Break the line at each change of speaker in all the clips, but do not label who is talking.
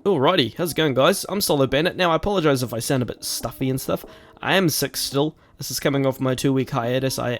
Alrighty, how's it going, guys? I'm Solo Bandit. Now, I apologize if I sound a bit stuffy and stuff. I am sick still. This is coming off my 2-week hiatus. I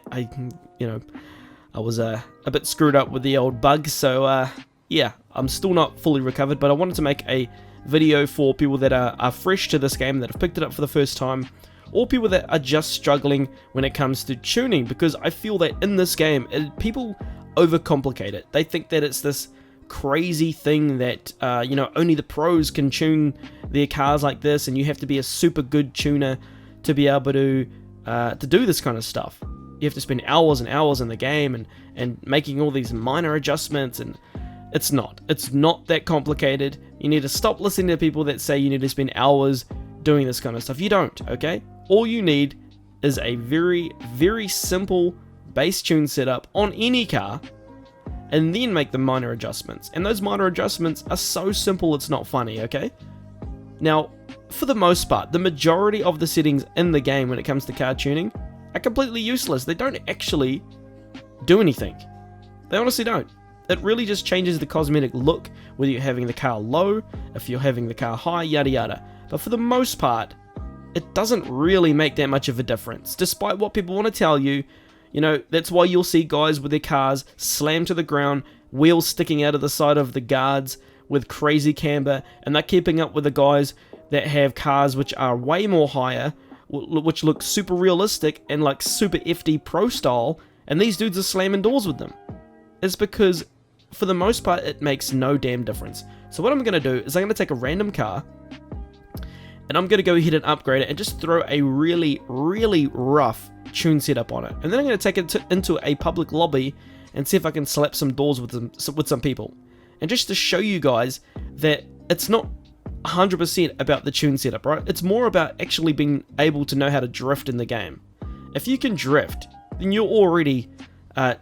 was a bit screwed up with the old bug, so yeah, I'm still not fully recovered. But I wanted to make a video for people that are fresh to this game, that have picked it up for the first time, or people that are just struggling when it comes to tuning, because I feel that in this game, people overcomplicate it. They think that it's this crazy thing that only the pros can tune their cars like this, and you have to be a super good tuner to be able to do this kind of stuff. You have to spend hours and hours in the game and making all these minor adjustments, and it's not that complicated. You need to stop listening to people that say you need to spend hours doing this kind of stuff. You don't, okay? All you need is a very, very simple base tune setup on any car, and then make the minor adjustments. And those minor adjustments are so simple it's not funny, okay? Now, for the most part, the majority of the settings in the game when it comes to car tuning are completely useless. They don't actually do anything. They honestly don't. It really just changes the cosmetic look, whether you're having the car low, if you're having the car high, yada yada. But for the most part, it doesn't really make that much of a difference, despite what people want to tell you. You know, that's why you'll see guys with their cars slammed to the ground, wheels sticking out of the side of the guards with crazy camber, and they're keeping up with the guys that have cars which are way more higher, which look super realistic and like super FD pro style, and these dudes are slamming doors with them. It's because, for the most part, it makes no damn difference. So what I'm going to do is I'm going to take a random car, and I'm going to go ahead and upgrade it and just throw a really, really rough tune setup on it. And then I'm going to take it into a public lobby and see if I can slap some doors with some people. And just to show you guys that it's not 100% about the tune setup, right? It's more about actually being able to know how to drift in the game. If you can drift, then you're already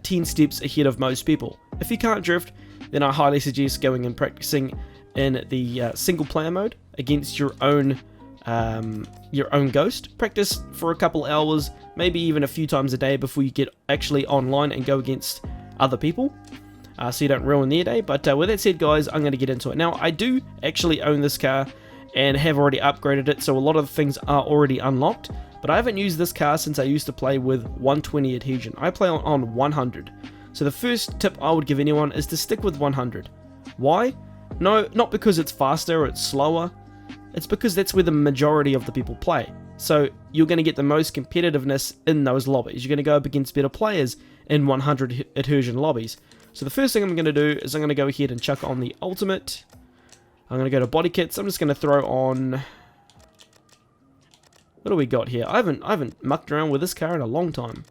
10 steps ahead of most people. If you can't drift, then I highly suggest going and practicing in the single player mode against your own ghost. Practice for a couple hours, maybe even a few times a day before you get actually online and go against other people, so you don't ruin their day. But with that said, guys, I'm going to get into it. Now, I do actually own this car and have already upgraded it, so a lot of things are already unlocked, but I haven't used this car since I used to play with 120 adhesion. I play on 100. So the first tip I would give anyone is to stick with 100. Why? No, not because it's faster or it's slower. It's because that's where the majority of the people play. So you're going to get the most competitiveness in those lobbies. You're going to go up against better players in 100 adhesion lobbies. So the first thing I'm going to do is I'm going to go ahead and chuck on the ultimate. I'm going to go to body kits. I'm just going to throw on... What do we got here? I haven't mucked around with this car in a long time.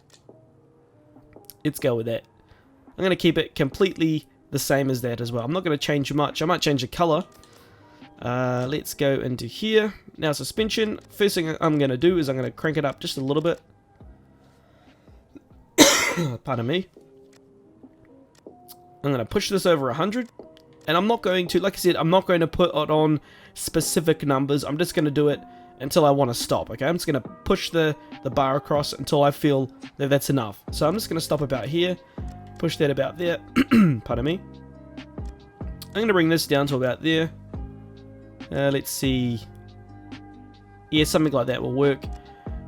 Let's go with that. I'm going to keep it completely the same as that as well. I'm not going to change much. I might change the color. Let's go into here. Now, suspension. First thing I'm going to do is I'm going to crank it up just a little bit. Pardon me. I'm going to push this over 100. And I'm not going to, like I said, I'm not going to put it on specific numbers. I'm just going to do it until I want to stop, okay? I'm just going to push the bar across until I feel that that's enough. So I'm just going to stop about here. Push that about there. Pardon me. I'm going to bring this down to about there. Let's see. Yeah, something like that will work.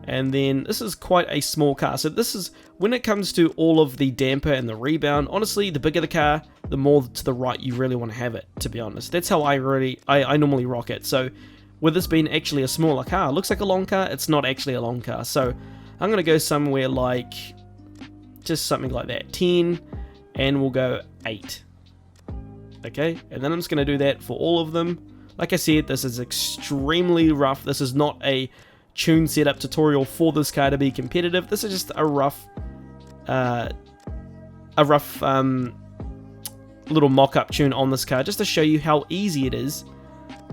And then this is quite a small car. So this is, when it comes to all of the damper and the rebound, honestly, the bigger the car, the more to the right you really want to have it, to be honest. That's how I normally rock it. So with this being actually a smaller car, it looks like a long car, it's not actually a long car. So I'm going to go somewhere like, just something like that, 10, and we'll go 8. Okay, and then I'm just going to do that for all of them. Like I said, this is extremely rough. This is not a tune setup tutorial for this car to be competitive. This is just a rough little mock-up tune on this car, just to show you how easy it is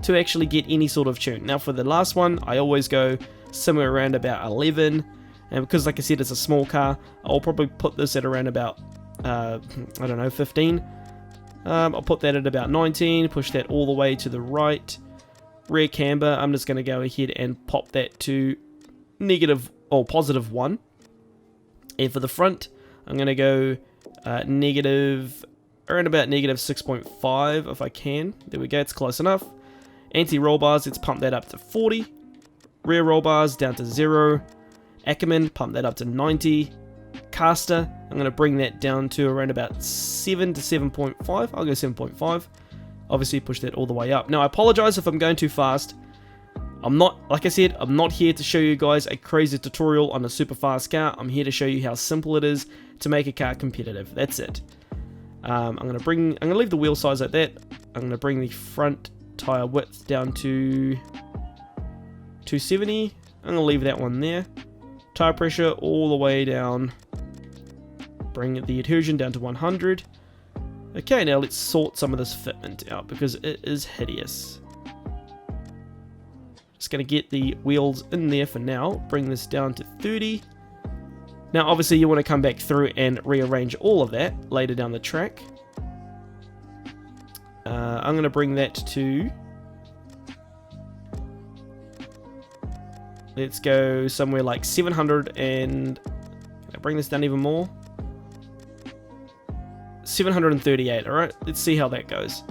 to actually get any sort of tune. Now, for the last one, I always go somewhere around about 11, and because, like I said, it's a small car, I'll probably put this at around about, I don't know, 15. I'll put that at about 19, push that all the way to the right. Rear camber, I'm just going to go ahead and pop that to negative or positive 1. And for the front, I'm going to go negative, around about negative 6.5 if I can. There we go, it's close enough. Anti-roll bars, let's pump that up to 40. Rear roll bars down to 0. Ackerman, pump that up to 90. Caster, I'm going to bring that down to around about 7 to 7.5. I'll go 7.5. Obviously push that all the way up. Now I apologize if I'm going too fast. I'm not, like I said, I'm not here to show you guys a crazy tutorial on a super fast car. I'm here to show you how simple it is to make a car competitive. That's it. I'm gonna leave the wheel size like that. I'm gonna bring the front tire width down to 270. I'm gonna leave that one there. Tire pressure all the way down. Bring the adhesion down to 100. Okay, now let's sort some of this fitment out because it is hideous. Just going to get the wheels in there for now. Bring this down to 30. Now, obviously, you want to come back through and rearrange all of that later down the track. I'm going to bring that to... Let's go somewhere like 700 and... Can I bring this down even more? 738, alright? Let's see how that goes.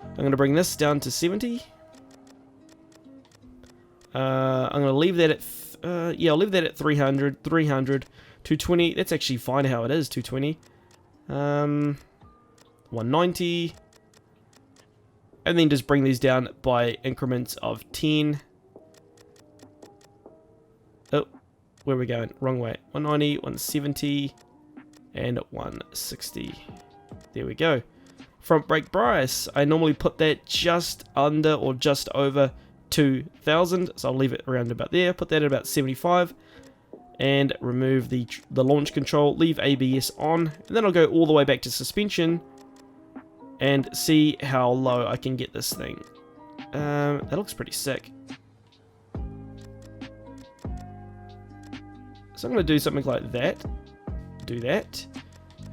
I'm going to bring this down to 70. I'm going to leave that at... yeah, I'll leave that at 300, 220. That's actually fine how it is, 220. 190. And then just bring these down by increments of 10. Oh, where are we going? Wrong way. 190, 170, and 160. There we go. Front brake price. I normally put that just under or just over 2,000. So I'll leave it around about there. Put that at about 75. And remove the launch control. Leave ABS on. And then I'll go all the way back to suspension. And see how low I can get this thing. That looks pretty sick. So I'm going to do something like that. Do that.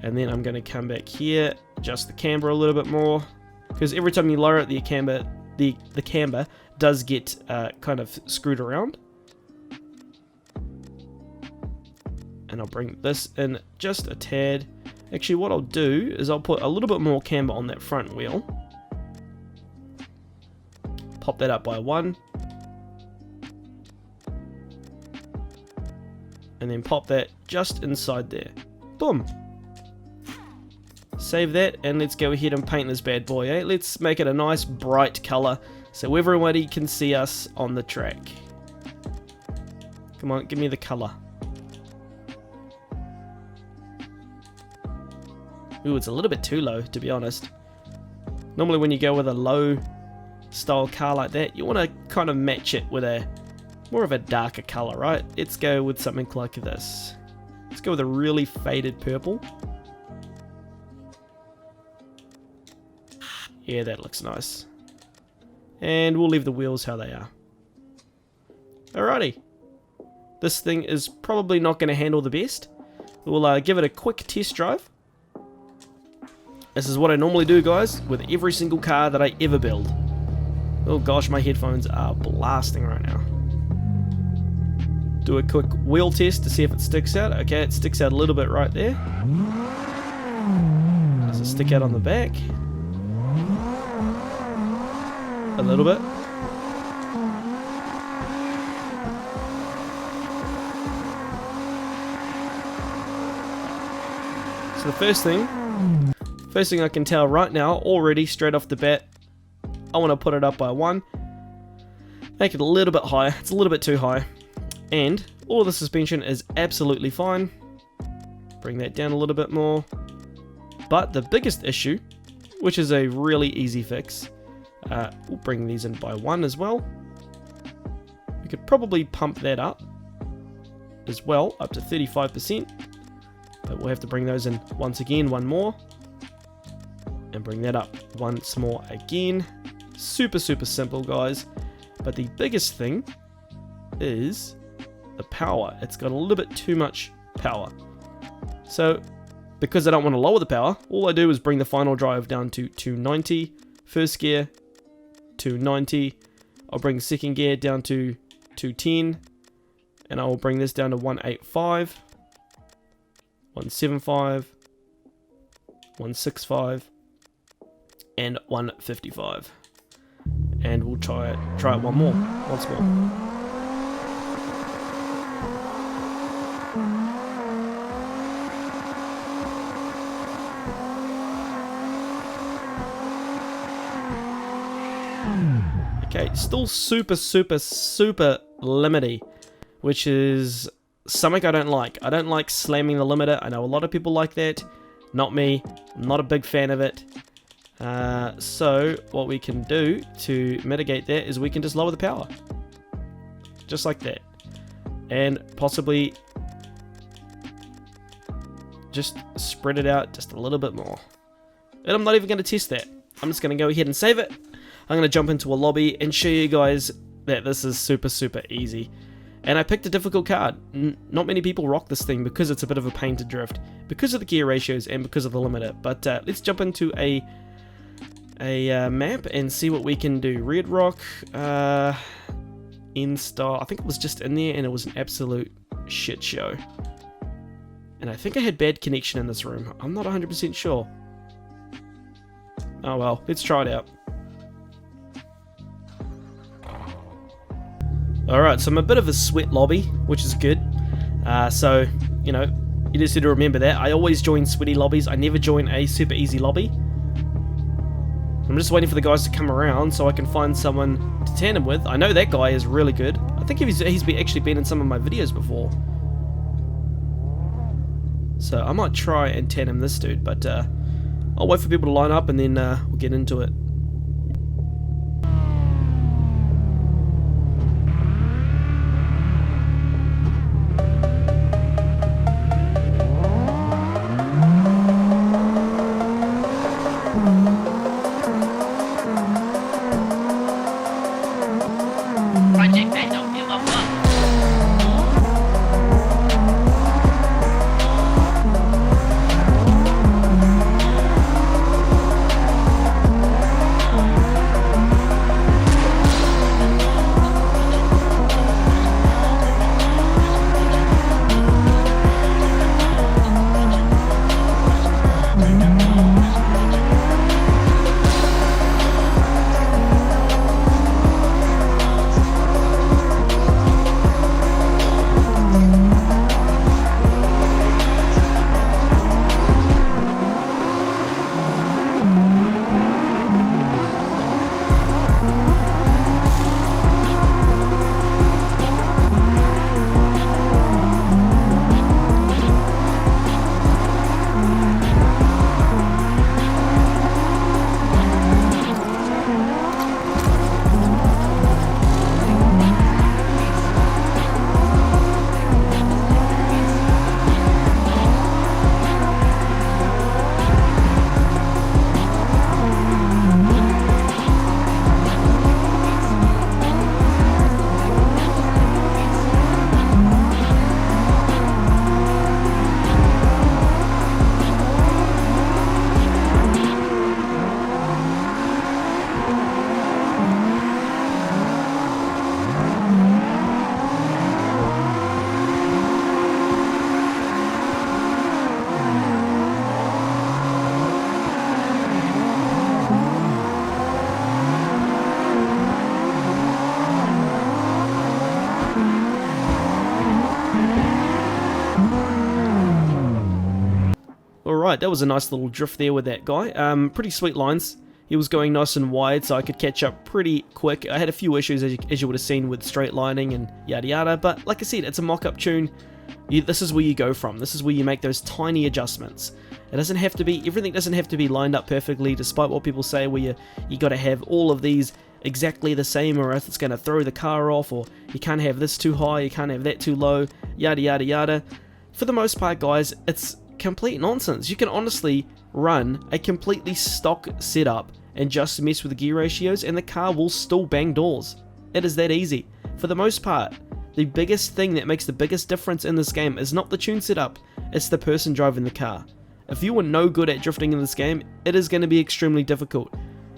And then I'm going to come back here, adjust the camber a little bit more. Because every time you lower it, the camber does get kind of screwed around. And I'll bring this in just a tad. Actually, what I'll do is I'll put a little bit more camber on that front wheel. Pop that up by 1. And then pop that just inside there. Boom. Save that, and let's go ahead and paint this bad boy, eh? Let's make it a nice bright color so everybody can see us on the track. Come on, give me the color. Ooh, it's a little bit too low, to be honest. Normally when you go with a low style car like that, you want to kind of match it with a more of a darker color, right? Let's go with something like this. Let's go with a really faded purple. Yeah, that looks nice. And we'll leave the wheels how they are. Alrighty. This thing is probably not going to handle the best. We'll give it a quick test drive. This is what I normally do, guys, with every single car that I ever build. Oh gosh, my headphones are blasting right now. Do a quick wheel test to see if it sticks out. Okay, it sticks out a little bit right there. Does it stick out on the back? A little bit. So the first thing I can tell right now, already straight off the bat, I want to put it up by 1. Make it a little bit higher. It's a little bit too high. And all of the suspension is absolutely fine. Bring that down a little bit more. But the biggest issue, which is a really easy fix, we'll bring these in by 1 as well. We could probably pump that up as well, up to 35%. But we'll have to bring those in once again, 1 more. And bring that up once more again. Super, super simple, guys. But the biggest thing is the power. It's got a little bit too much power. So, because I don't want to lower the power, all I do is bring the final drive down to 290. First gear, 290. I'll bring second gear down to 210. And I will bring this down to 185. 175. 165. And 155. and we'll try it once more. Okay, still super limity, which is something I don't like. I don't like slamming the limiter. I know a lot of people like that. Not me. I'm not a big fan of it. So what we can do to mitigate that is we can just lower the power. Just like that. And possibly just spread it out just a little bit more. And I'm not even going to test that. I'm just going to go ahead and save it. I'm going to jump into a lobby and show you guys that this is super easy. And I picked a difficult card. Not many people rock this thing because it's a bit of a pain to drift, because of the gear ratios and because of the limiter. But let's jump into a map and see what we can do. Red Rock, install. I think it was just in there and it was an absolute shit show. And I think I had bad connection in this room. I'm not 100% sure. Oh well, let's try it out. Alright, so I'm a bit of a sweat lobby, which is good. So, you know, you just need to remember that. I always join sweaty lobbies. I never join a super easy lobby. I'm just waiting for the guys to come around so I can find someone to tandem with. I know that guy is really good. I think he's actually been in some of my videos before. So I might try and tandem this dude, but I'll wait for people to line up and then we'll get into it. Alright, that was a nice little drift there with that guy. Pretty sweet lines. He was going nice and wide, so I could catch up pretty quick. I had a few issues, as you would have seen, with straight lining and yada yada, but like I said, it's a mock-up tune. This is where you go from. This is where you make those tiny adjustments. It doesn't have to be, everything doesn't have to be lined up perfectly, despite what people say, where you got to have all of these exactly the same, or else it's going to throw the car off, or you can't have this too high, you can't have that too low, yada yada yada. For the most part, guys, it's complete nonsense. You can honestly run a completely stock setup and just mess with the gear ratios and the car will still bang doors. It is that easy. For the most part, the biggest thing that makes the biggest difference in this game is not the tune setup, it's the person driving the car. If you are no good at drifting in this game, it is going to be extremely difficult.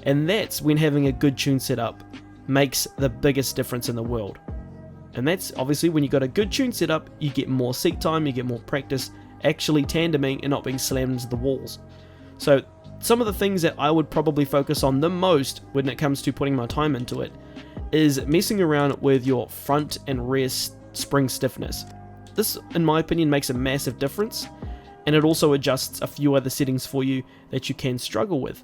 And that's when having a good tune setup makes the biggest difference in the world. And that's obviously when you got a good tune setup, you get more seat time, you get more practice actually tandeming and not being slammed into the walls. So some of the things that I would probably focus on the most when it comes to putting my time into it is messing around with your front and rear spring stiffness. This, in my opinion, makes a massive difference, and it also adjusts a few other settings for you that you can struggle with.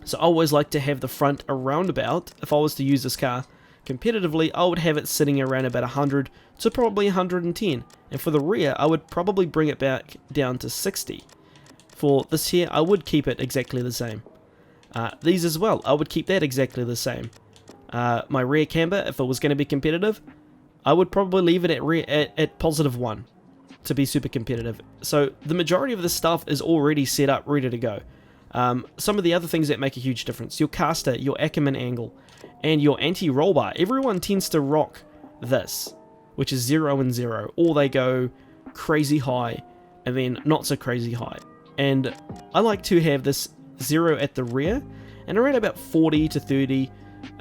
So I always like to have the front around about, if I was to use this car competitively, I would have it sitting around about 100 to probably 110, and for the rear I would probably bring it back down to 60. For this here, I would keep it exactly the same. These as well, I would keep that exactly the same. My rear camber, if it was going to be competitive, I would probably leave it at positive 1 to be super competitive. So the majority of this stuff is already set up, ready to go. Some of the other things that make a huge difference: your caster, your Ackerman angle, and your anti-roll bar. Everyone tends to rock this, which is 0 and 0, or they go crazy high and then not so crazy high. And I like to have this 0 at the rear and around about 40 to 30,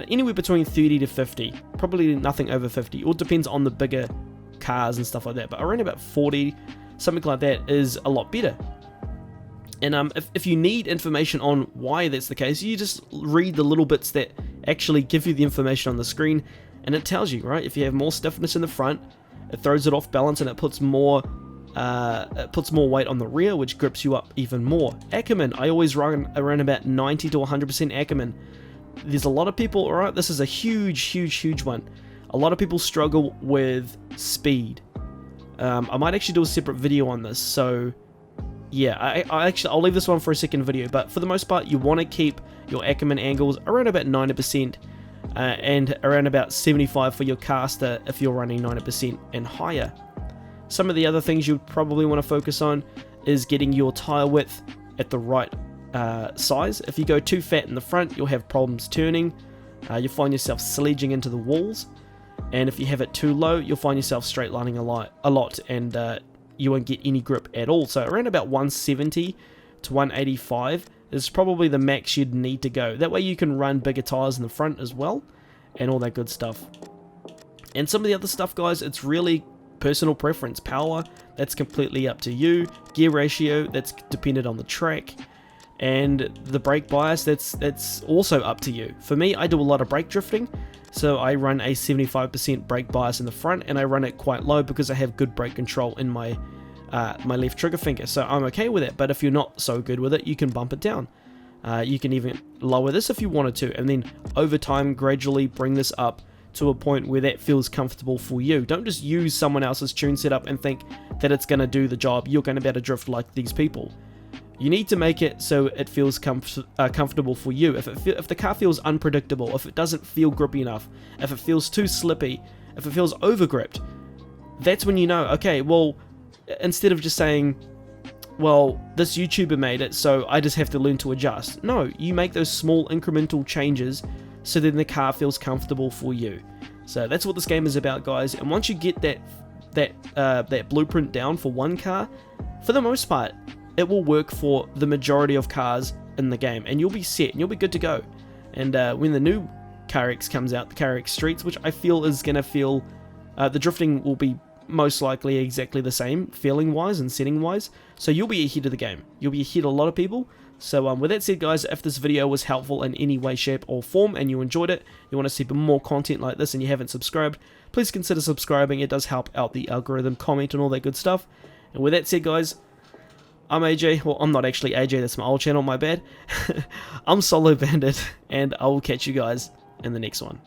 anywhere between 30 to 50, probably nothing over 50. It all depends on the bigger cars and stuff like that, but around about 40, something like that, is a lot better. And if you need information on why that's the case, you just read the little bits that actually give you the information on the screen, and it tells you, right? If you have more stiffness in the front, it throws it off balance and it puts more weight on the rear, which grips you up even more. Ackerman, I always run around about 90 to 100% Ackerman. There's a lot of people, alright, this is a huge one. A lot of people struggle with speed. I might actually do a separate video on this, so yeah, I'll leave this one for a second video, but for the most part, you want to keep your Ackerman angles around about 90%, and around about 75 for your caster if you're running 90% and higher. Some of the other things you probably want to focus on is getting your tire width at the right size. If you go too fat in the front, you'll have problems turning. You'll find yourself sledging into the walls, and if you have it too low, you'll find yourself straight lining a lot, and you won't get any grip at all. So around about 170 to 185 is probably the max you'd need to go. That way you can run bigger tires in the front as well, and all that good stuff. And some of the other stuff, guys, it's really personal preference. Power, that's completely up to you. Gear ratio, that's dependent on the track. And the brake bias, that's also up to you. For me, I do a lot of brake drifting, so I run a 75% brake bias in the front, and I run it quite low because I have good brake control in my left trigger finger, so I'm okay with it. But if you're not so good with it, you can bump it down. You can even lower this if you wanted to, and then over time gradually bring this up to a point where that feels comfortable for you. Don't just use someone else's tune setup and think that it's going to do the job. You're going to be able to drift like these people. You need to make it so it feels comfortable for you. If the car feels unpredictable, if it doesn't feel grippy enough, if it feels too slippy, if it feels over-gripped, that's when you know, okay, well, instead of just saying, well, this YouTuber made it, so I just have to learn to adjust. No, you make those small incremental changes so then the car feels comfortable for you. So that's what this game is about, guys. And once you get that blueprint down for one car, for the most part, it will work for the majority of cars in the game, and you'll be set, and you'll be good to go. And when the new carx comes out, the carx Streets, which I feel is going to feel, the drifting will be most likely exactly the same, feeling-wise and setting-wise, so you'll be ahead of the game. You'll be ahead of a lot of people. So with that said, guys, if this video was helpful in any way, shape, or form, and you enjoyed it, you want to see more content like this, and you haven't subscribed, please consider subscribing. It does help out the algorithm, comment, and all that good stuff. And with that said, guys, I'm AJ. Well, I'm not actually AJ, that's my old channel, my bad. I'm Solo Bandit, and I will catch you guys in the next one.